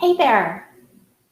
Hey there.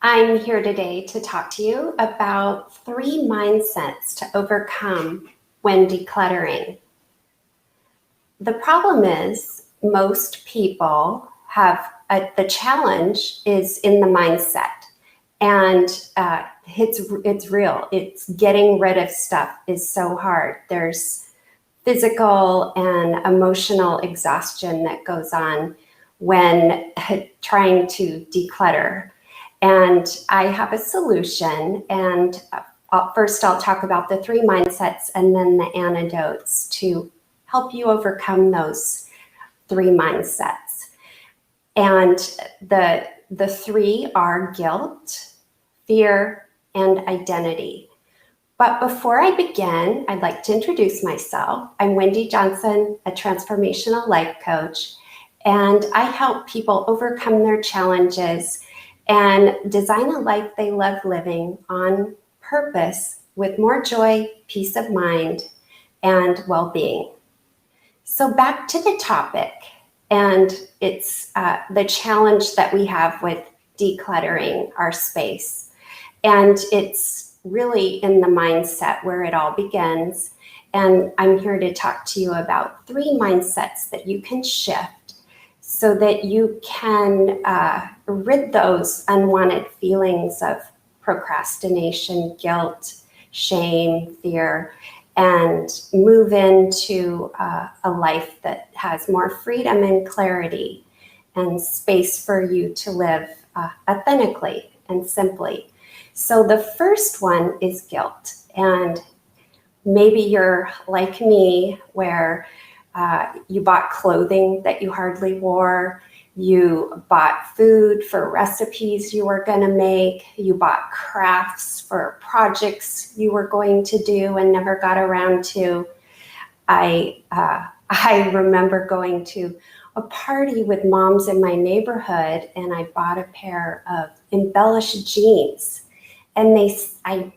I'm here today to talk to you about 3 mindsets to overcome when decluttering. The problem is most people have the challenge is in the mindset, and it's real. It's getting rid of stuff is so hard. There's physical and emotional exhaustion that goes on when trying to declutter. And I have a solution, and first I'll talk about the 3 mindsets and then the antidotes to help you overcome those 3 mindsets. And the 3 are guilt, fear, and identity. But before I begin, I'd like to introduce myself. I'm Wendy Johnson, a transformational life coach, and I help people overcome their challenges and design a life they love living on purpose with more joy, peace of mind, and well-being. So back to the topic, and it's the challenge that we have with decluttering our space. And it's really in the mindset where it all begins. And I'm here to talk to you about 3 mindsets that you can shift so that you can rid those unwanted feelings of procrastination, guilt, shame, fear, and move into a life that has more freedom and clarity and space for you to live authentically and simply. So the first one is guilt. And maybe you're like me, where you bought clothing that you hardly wore, you bought food for recipes you were going to make, you bought crafts for projects you were going to do and never got around to. I remember going to a party with moms in my neighborhood, and I bought a pair of embellished jeans. And I'm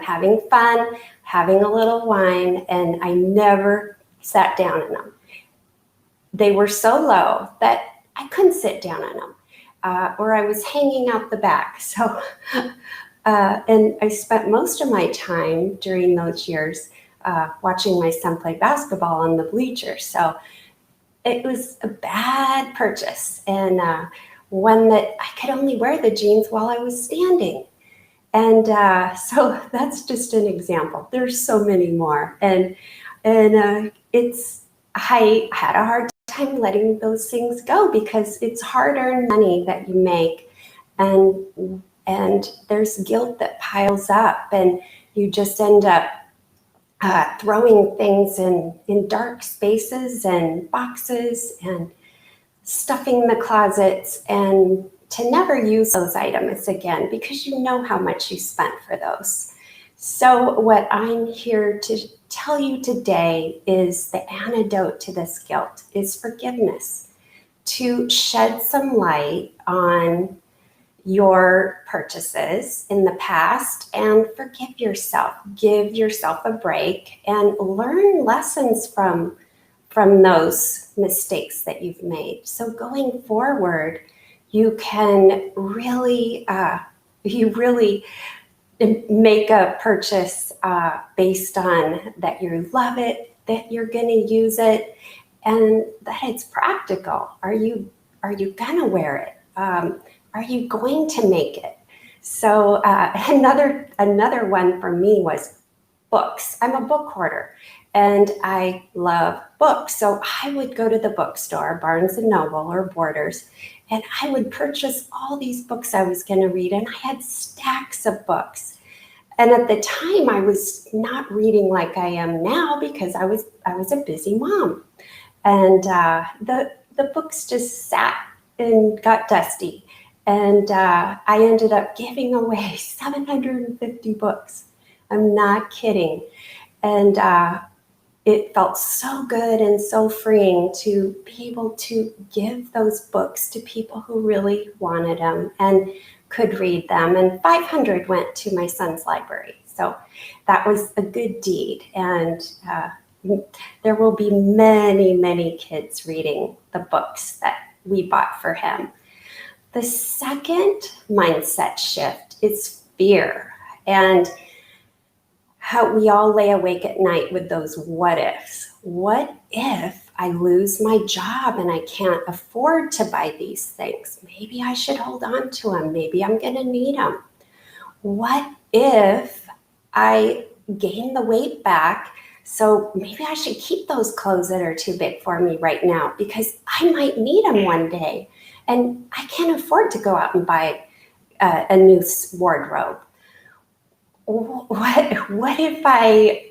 having fun, having a little wine, and I never sat down in them. They were so low that I couldn't sit down in them, or I was hanging out the back. So, and I spent most of my time during those years watching my son play basketball on the bleachers. So it was a bad purchase, and one that I could only wear the jeans while I was standing. And so that's just an example. There's so many more. And I had a hard time letting those things go because it's hard-earned money that you make. And there's guilt that piles up, and you just end up throwing things in dark spaces and boxes and stuffing the closets, and to never use those items again because you know how much you spent for those. So what I'm here to tell you today is the antidote to this guilt is forgiveness, to shed some light on your purchases in the past and forgive yourself, give yourself a break, and learn lessons from those mistakes that you've made. So going forward, you can really make a purchase based on that you love it, that you're going to use it, and that it's practical. Are you going to wear it? Are you going to make it? So another one for me was books. I'm a book hoarder, and I love books. So I would go to the bookstore, Barnes and Noble or Borders, and I would purchase all these books I was going to read, and I had stacks of books. And at the time, I was not reading like I am now because I was a busy mom, and the books just sat and got dusty, and I ended up giving away 750 books. I'm not kidding. And it felt so good and so freeing to be able to give those books to people who really wanted them and could read them. And 500 went to my son's library. So that was a good deed. And there will be many, many kids reading the books that we bought for him. The second mindset shift is fear. And how we all lay awake at night with those what ifs. What if I lose my job and I can't afford to buy these things? Maybe I should hold on to them. Maybe I'm going to need them. What if I gain the weight back? So maybe I should keep those clothes that are too big for me right now because I might need them one day. And I can't afford to go out and buy a new wardrobe. What if I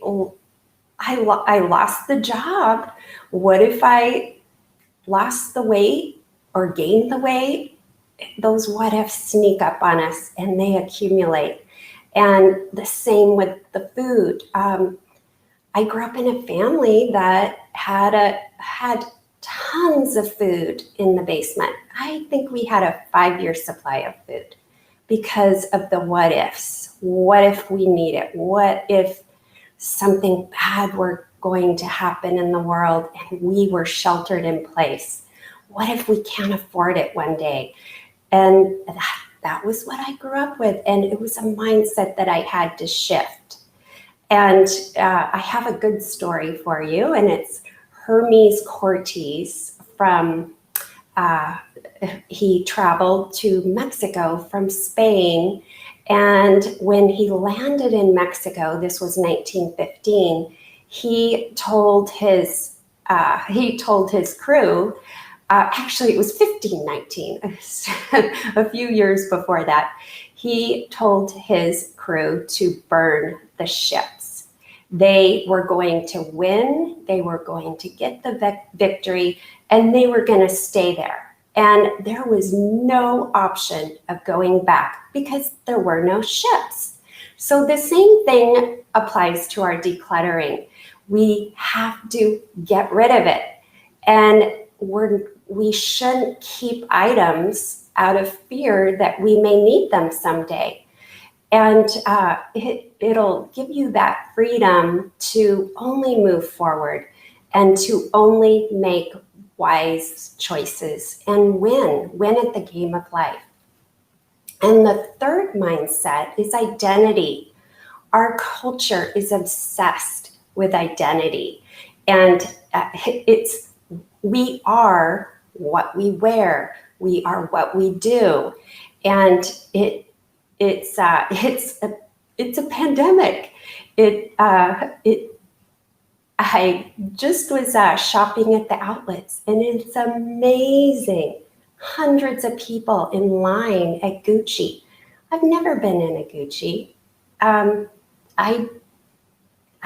lost the job? What if I lost the weight or gained the weight? Those what ifs sneak up on us and they accumulate. And the same with the food. I grew up in a family that had tons of food in the basement. I think we had a 5-year supply of food because of the what ifs. What if we need it? What if something bad were going to happen in the world and we were sheltered in place? What if we can't afford it one day? And that was what I grew up with. And it was a mindset that I had to shift. And I have a good story for you. And it's Hermes Cortes from, he traveled to Mexico from Spain. And when he landed in Mexico, this was 1915, he told his crew, actually it was 1519, a few years before that, he told his crew to burn the ships. They were going to win, they were going to get the victory, and they were going to stay there. And there was no option of going back because there were no ships. So the same thing applies to our decluttering. We have to get rid of it. And we shouldn't keep items out of fear that we may need them someday. And it'll give you that freedom to only move forward and to only make wise choices and win at the game of life. And the third mindset is identity. Our culture is obsessed with identity, and we are what we wear, we are what we do, and it's a pandemic. I just was shopping at the outlets, and it's amazing. Hundreds of people in line at Gucci. I've never been in a Gucci.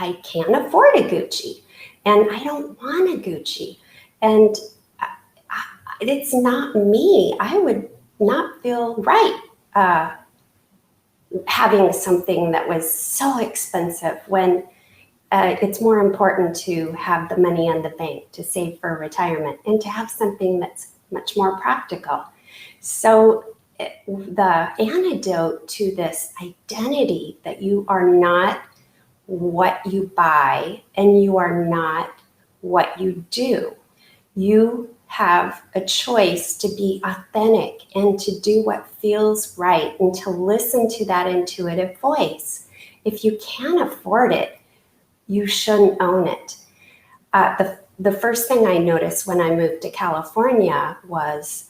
I can't afford a Gucci, and I don't want a Gucci. And it's not me. I would not feel right having something that was so expensive when it's more important to have the money in the bank to save for retirement and to have something that's much more practical. So the antidote to this identity that you are not what you buy and you are not what you do. You have a choice to be authentic and to do what feels right and to listen to that intuitive voice. If you can't afford it, you shouldn't own it. The first thing I noticed when I moved to California was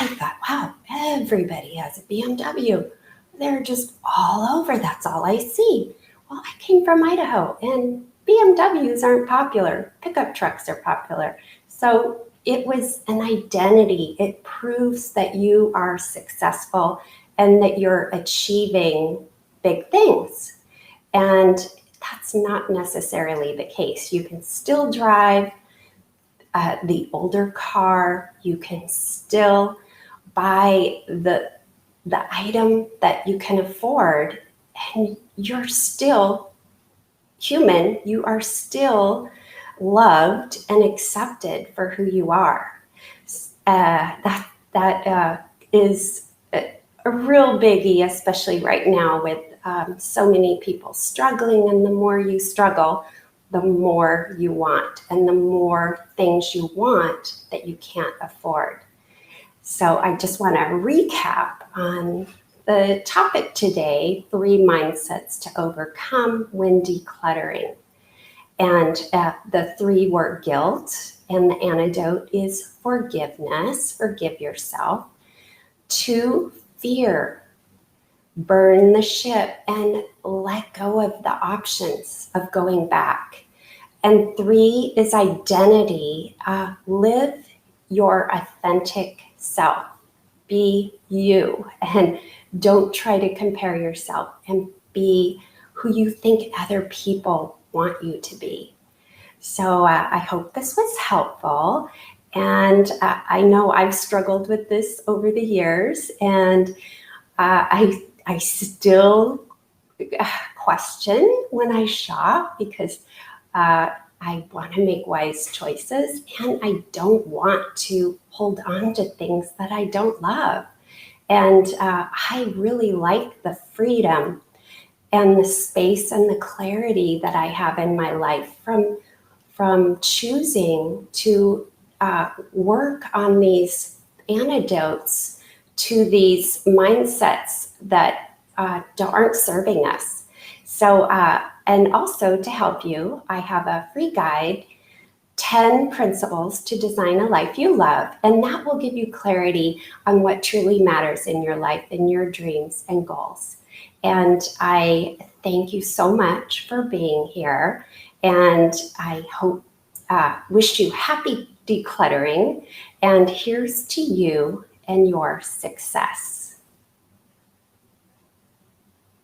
I thought, wow, everybody has a BMW. They're just all over. That's all I see. Well, I came from Idaho and BMWs aren't popular. Pickup trucks are popular. So it was an identity. It proves that you are successful and that you're achieving big things. And that's not necessarily the case. You can still drive the older car. You can still buy the item that you can afford, and you're still human. You are still loved and accepted for who you are. That is a real biggie, especially right now with so many people struggling. And the more you struggle, the more you want, and the more things you want that you can't afford. So I just want to recap on the topic today, 3 mindsets to overcome when decluttering. And the 3 were guilt, and the antidote is forgiveness, forgive yourself. 2, fear, burn the ship and let go of the options of going back. And 3 is identity, live your authentic self, be you, and don't try to compare yourself, and be who you think other people want you to be. So I hope this was helpful. And I know I've struggled with this over the years, and I still question when I shop because I want to make wise choices, and I don't want to hold on to things that I don't love. And I really like the freedom and the space and the clarity that I have in my life from choosing to work on these antidotes to these mindsets that aren't serving us. So, and also to help you, I have a free guide, 10 principles to design a life you love, and that will give you clarity on what truly matters in your life and your dreams and goals. And I thank you so much for being here, and I hope, wish you happy decluttering, and here's to you and your success.